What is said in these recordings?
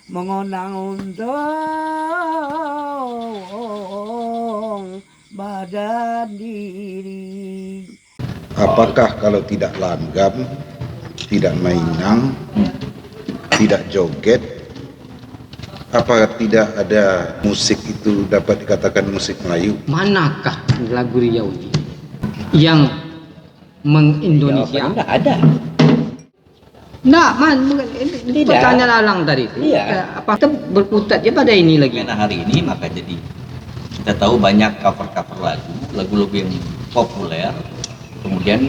mengenang untung badan diri. Apakah kalau tidak langgam, tidak mainang, tidak joget, apa tidak ada musik itu dapat dikatakan musik Melayu? Manakah lagu Riau ini yang mengindonesia? Jawabannya ada. Nah, ini pertanyaan Alang tadi itu. Iya. Apakah berkutat ya pada ini lagi? Karena hari ini maka jadi kita tahu banyak cover-cover lagu-lagu yang populer, kemudian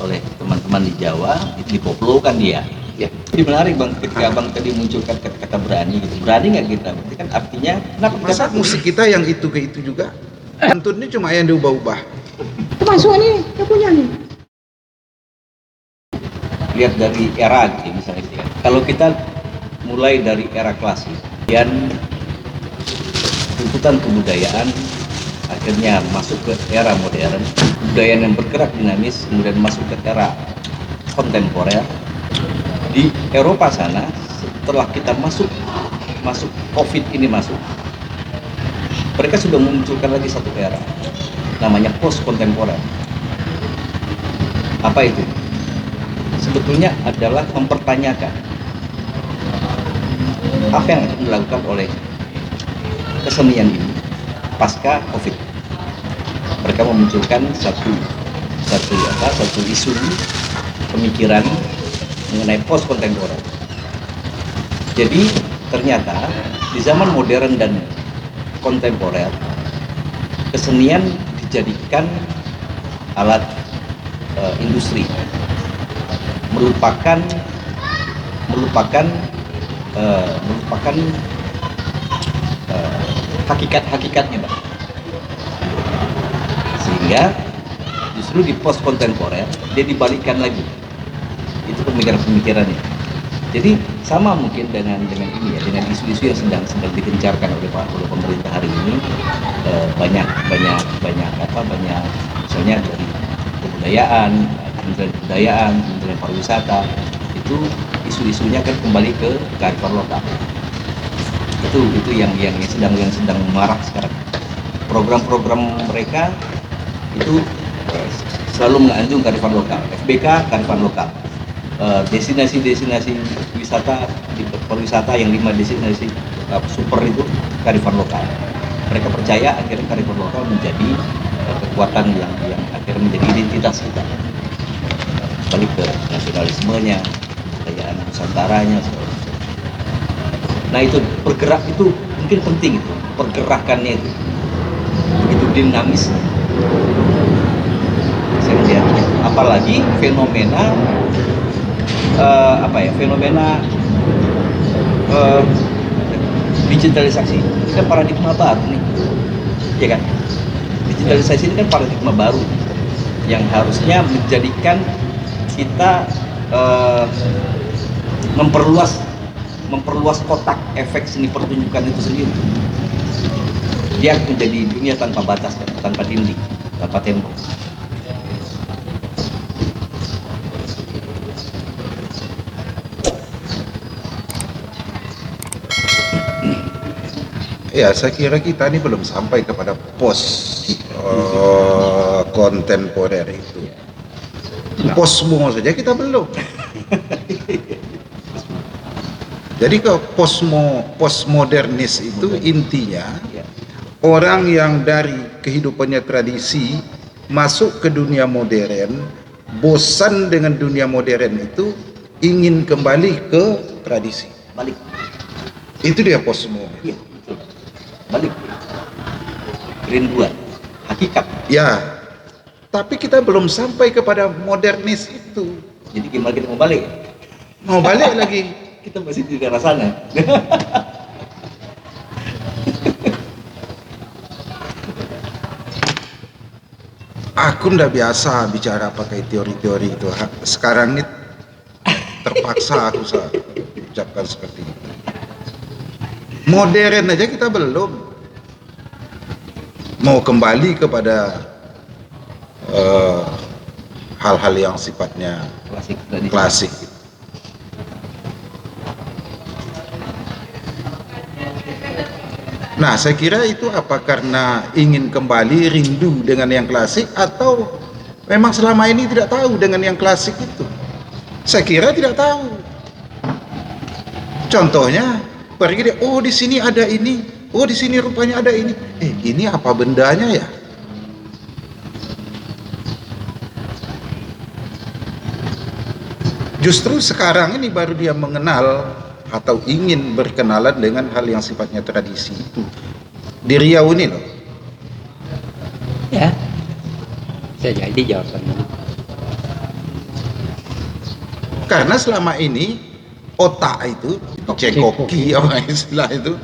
oleh teman-teman di Jawa itu dipopulkan dia. Ya, jadi menarik Bang, ketika Bang tadi munculkan kata-kata berani gitu. Berani nggak kita? Berarti kan artinya kenapa kita Masa musik kita yang itu ke itu juga? Pantunnya cuma yang diubah-ubah. Termasuk nih, yang punya nih. lihat dari era gitu misalnya gitu ya. Kalau kita mulai dari era klasik, kemudian tuntutan kebudayaan akhirnya masuk ke era modern, budaya yang bergerak dinamis, kemudian masuk ke era kontemporer. Di Eropa sana, setelah kita masuk COVID ini masuk, mereka sudah memunculkan lagi satu era, namanya post kontemporer. Apa itu? Sebetulnya adalah mempertanyakan apa yang akan dilakukan oleh kesenian ini pasca COVID. Mereka memunculkan satu isu pemikiran mengenai post kontemporer. Jadi ternyata di zaman modern dan kontemporer kesenian dijadikan alat industri, melupakan hakikat-hakikatnya, Pak. Sehingga justru di post kontemporer dia dibalikkan lagi. Itu pemikiran-pemikirannya. Jadi sama mungkin dengan ini ya, dengan isu-isu yang sedang digencarkan oleh pemerintah hari ini, banyak misalnya dari kebudayaan, Kementerian Pariwisata, itu isu-isunya kan kembali ke kearifan lokal. Itu yang sedang marak sekarang. Program-program mereka itu selalu mengandung kearifan lokal. FBK kearifan lokal. Destinasi-destinasi wisata di pariwisata yang 5 destinasi super itu kearifan lokal. Mereka percaya akhirnya kearifan lokal menjadi kekuatan yang akhirnya menjadi identitas kita. Balik ke nasionalismenya, kekayaan nusantaranya. Nah itu bergerak itu mungkin penting itu, pergerakannya itu begitu dinamis. Saya melihatnya, apalagi fenomena digitalisasi ini kan paradigma baru nih, ya kan? Digitalisasi ini kan paradigma baru yang harusnya menjadikan kita memperluas kotak efek seni pertunjukan itu sendiri. Dia menjadi dunia tanpa batas, tanpa dinding, tanpa tembok. Ya, saya kira kita ini belum sampai kepada post kontemporer itu. Posmo saja kita belum. Jadi ke postmodernis itu intinya orang yang dari kehidupannya tradisi masuk ke dunia modern, bosan dengan dunia modern itu, ingin kembali ke tradisi. Balik. Itu dia postmo. Iya, betul. Balik. Kerinduan, hakikat. Ya, tapi kita belum sampai kepada modernis itu. Jadi gimana kita mau balik? Mau balik lagi. Kita masih di daerah sana. Aku ndak biasa bicara pakai teori-teori itu. Sekarang ini terpaksa aku ucapkan seperti itu. Modern aja kita belum. Mau kembali kepada hal-hal yang sifatnya klasik. Nah, saya kira itu apa karena ingin kembali rindu dengan yang klasik atau memang selama ini tidak tahu dengan yang klasik itu? Saya kira tidak tahu. Contohnya, pergi dia, oh di sini ada ini, oh di sini rupanya ada ini. Ini apa bendanya ya? Justru sekarang ini baru dia mengenal atau ingin berkenalan dengan hal yang sifatnya tradisi itu. Di Riau ini loh. Ya. Bisa jadi jawabannya. Karena selama ini otak itu, cekoki apa istilah itu,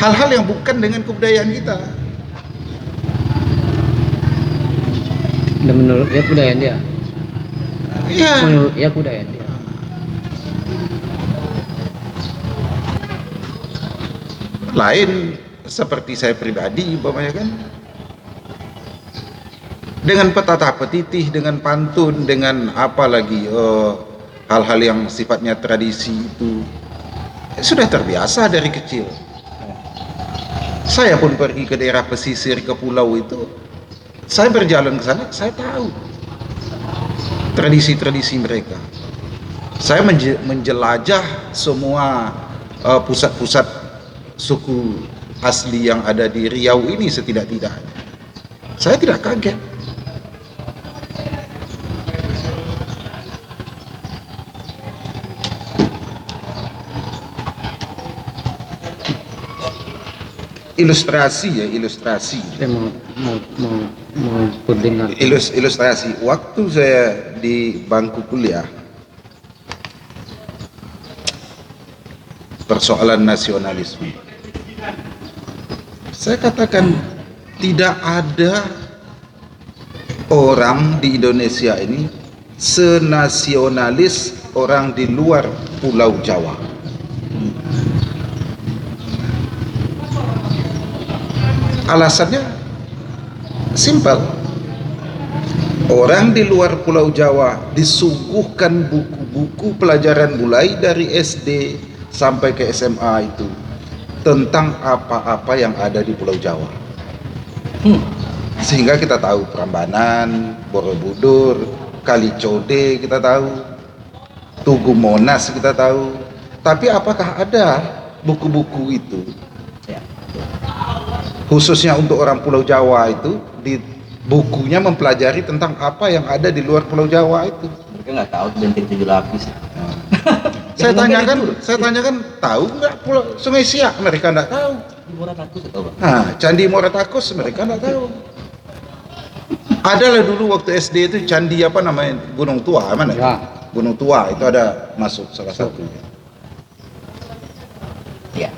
hal-hal yang bukan dengan kebudayaan kita. Dan menurut dia budaya dia. Iya. Menurut dia budaya dia. Lain seperti saya pribadi umpamanya kan, dengan petata petitih, dengan pantun, dengan apa lagi hal-hal yang sifatnya tradisi itu sudah terbiasa dari kecil. Saya pun pergi ke daerah pesisir, ke pulau itu, saya berjalan ke sana, saya tahu tradisi-tradisi mereka. Saya menjelajah semua pusat-pusat suku asli yang ada di Riau ini setidak-tidaknya. Saya tidak kaget. Ilustrasi ya, ilustrasi. Saya mau pendengar. Ilustrasi. Waktu saya di bangku kuliah, persoalan nasionalisme, saya katakan tidak ada orang di Indonesia ini senasionalis orang di luar Pulau Jawa. Alasannya simpel. Orang di luar Pulau Jawa disuguhkan buku-buku pelajaran mulai dari SD sampai ke SMA itu tentang apa-apa yang ada di Pulau Jawa. Sehingga kita tahu Prambanan, Borobudur, Kali Code kita tahu, Tugu Monas kita tahu. Tapi apakah ada buku-buku itu? Khususnya untuk orang Pulau Jawa itu, di bukunya mempelajari tentang apa yang ada di luar Pulau Jawa itu. Mereka nggak tahu benteng 7 lapis. Saya tanyakan, tahu nggak Pulau Sungai Siak? Mereka nggak tahu. Di Moratakus tahu, Bang. Nah, Candi Moratakus mereka nggak tahu. Adalah dulu waktu SD itu candi apa namanya, Gunung Tua mana? Ya. Gunung Tua itu ada masuk salah satu. Ya.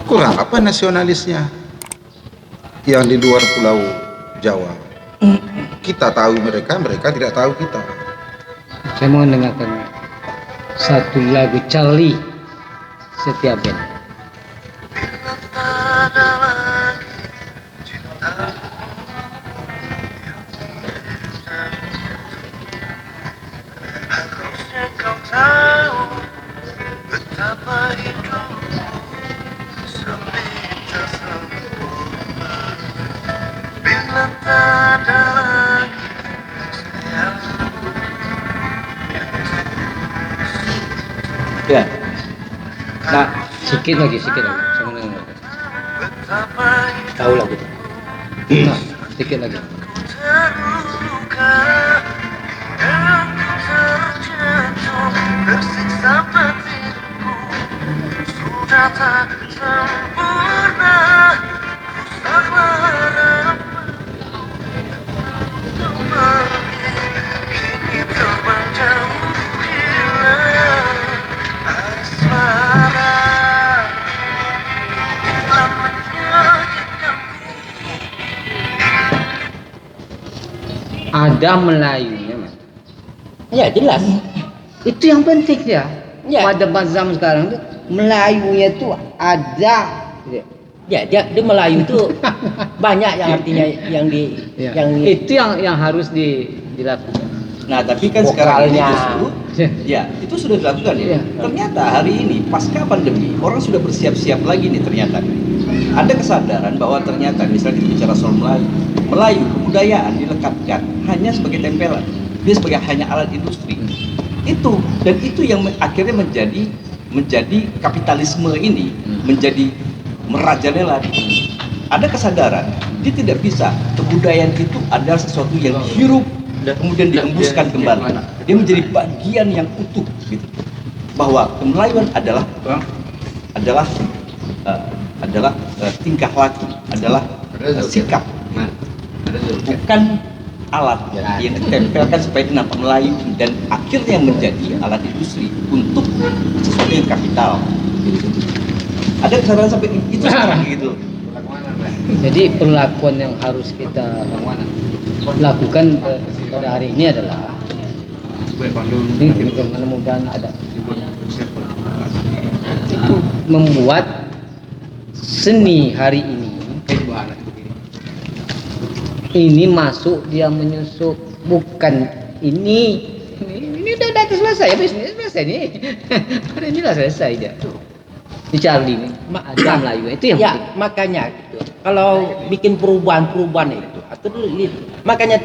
Kurang apa nasionalisnya yang di luar Pulau Jawa? Kita tahu mereka, mereka tidak tahu kita. Saya mau mendengarkan satu lagu Charlie Setia Band. Kau tahu betapa hidupku sempit tak sempurna bila tak ada lagi Ya. Nah, Sikit lagi. Saya mau dengarkan. betapa tahu lagu itu. Nah, sedikit lagi. terluka dan terjatuh tersiksa batinku sudah tak sempurna rusaklah harapan kembali kini terbang jauh hilang asmara telah menyakitkanku. Ada Melayunya, Mas. Ya jelas. Itu yang penting ya. Ya. Pada zaman sekarang tuh Melayunya tuh ada. Ya dia Melayu itu banyak yang artinya yang Ya. yang Itu yang harus dilakukan. Nah, tapi kan sekarang ini Vokalnya. justru, ya itu sudah dilakukan ya. Iya. Ternyata hari ini pasca pandemi orang sudah bersiap-siap lagi nih ternyata. Ada kesadaran bahwa ternyata misalnya kita bicara soal Melayu kebudayaan dilekatkan hanya sebagai tempelan, dia sebagai hanya alat industri. Itu dan itu yang akhirnya menjadi kapitalisme ini menjadi merajalela. Ada kesadaran dia tidak bisa kebudayaan itu adalah sesuatu yang hirup dan kemudian dihembuskan kembali. Dia menjadi bagian yang utuh gitu. Bahwa kemelayuan adalah tingkah laku, adalah sikap, bukan alat yang ditempelkan supaya nampak Melayu dan akhirnya menjadi alat industri untuk sesuatu yang kapital. Gitu. Ada kesadaran sampai itu sekarang gitu. Jadi perlakuan yang harus kita lakukan pada hari ini adalah ini mudah-mudahan ada itu membuat seni hari ini masuk, dia menyusup, bukan ini udah selesai habis ini selesai nih. Hari ini lah selesai dia di Charlie ini ada Melayu itu yang ya penting. makanya gitu. Kalau bikin perubahan itu atau dulu makanya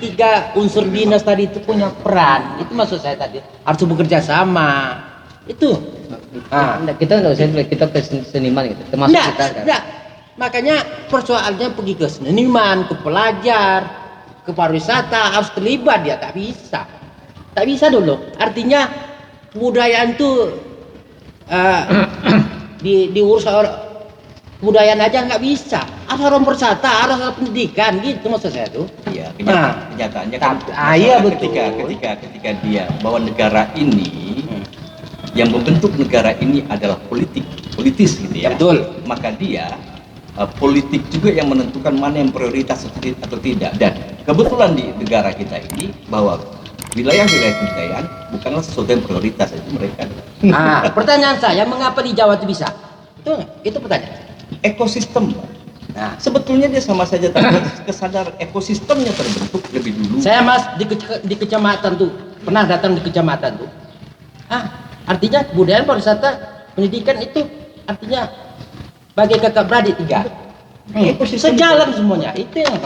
tiga unsur dinas tadi itu punya peran. Itu maksud saya tadi harus bekerja sama. Itu. Kita nggak usah kita ke seniman gitu, termasuk kita kan. Enggak. Makanya persoalannya pergi ke seniman, ke pelajar, ke pariwisata harus terlibat dia, tak bisa dulu. Artinya kebudayaan itu diurus kebudayaan aja nggak bisa. Harus orang persata, harus ada pendidikan gitu maksud saya tuh. Iya, kenyataannya kan iya, masalah betul. ketika dia bahwa negara ini yang membentuk negara ini adalah politis gitu ya. Betul. Maka dia politik juga yang menentukan mana yang prioritas atau tidak. Dan kebetulan di negara kita ini bahwa wilayah-wilayah kebudayaan bukanlah sesuatu yang prioritas, itu mereka. Pertanyaan saya, mengapa di Jawa itu bisa? Itu pertanyaan. Ekosistem. Nah, sebetulnya dia sama saja tapi kesadaran ekosistemnya terbentuk lebih dulu. Saya Mas di kecamatan tuh pernah datang di kecamatan tuh. Artinya kebudayaan pariwisata pendidikan itu artinya bagi kakak beradik tiga. Ekosistem Sejalan semuanya. Itu yang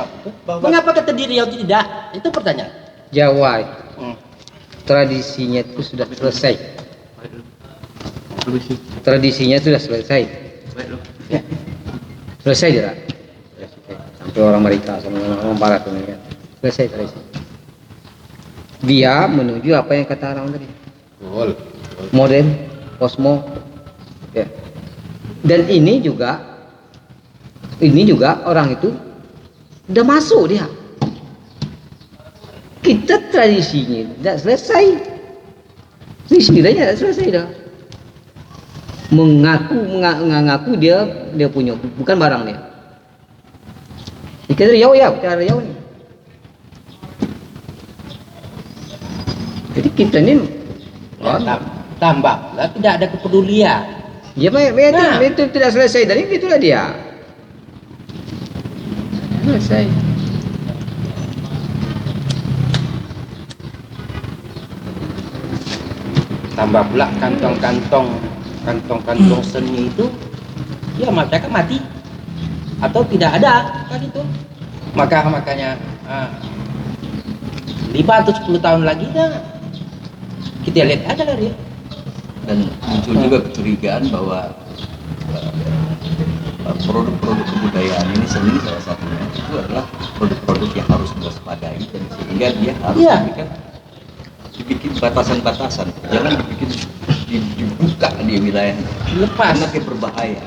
mengapa kata di Riau tidak? Itu pertanyaan. Jawa itu tradisinya itu sudah selesai. Tradisinya sudah selesai. Selesai tidak? Sampai orang mereka sama orang barat kan. Selesai tradisi. Dia menuju apa yang kata orang tadi. Modern, kosmo. Ya. Dan ini juga orang itu udah masuk dia. Kita tradisinya tidak selesai. Ini setidaknya tidak selesai dah. Mengaku dia punya, bukan barang dia. Kita Riau ya, cara Riau nih. Jadi kita ini tambah lah tidak ada kepedulian. ya itu tidak selesai dari itulah dia. Selesai. Tambah pula kantong-kantong seni itu ya masyarakat mati atau tidak ada kan itu. Makanya 5 atau 10 tahun lagi kita lihat aja lah dia. Dan muncul juga kecurigaan bahwa produk-produk kebudayaan ini seni salah satunya itu adalah produk-produk yang harus diwaspadai dan sehingga dia harus dibikin batasan-batasan, jangan dibikin dibuka di wilayah Lepas. karena dia berbahaya.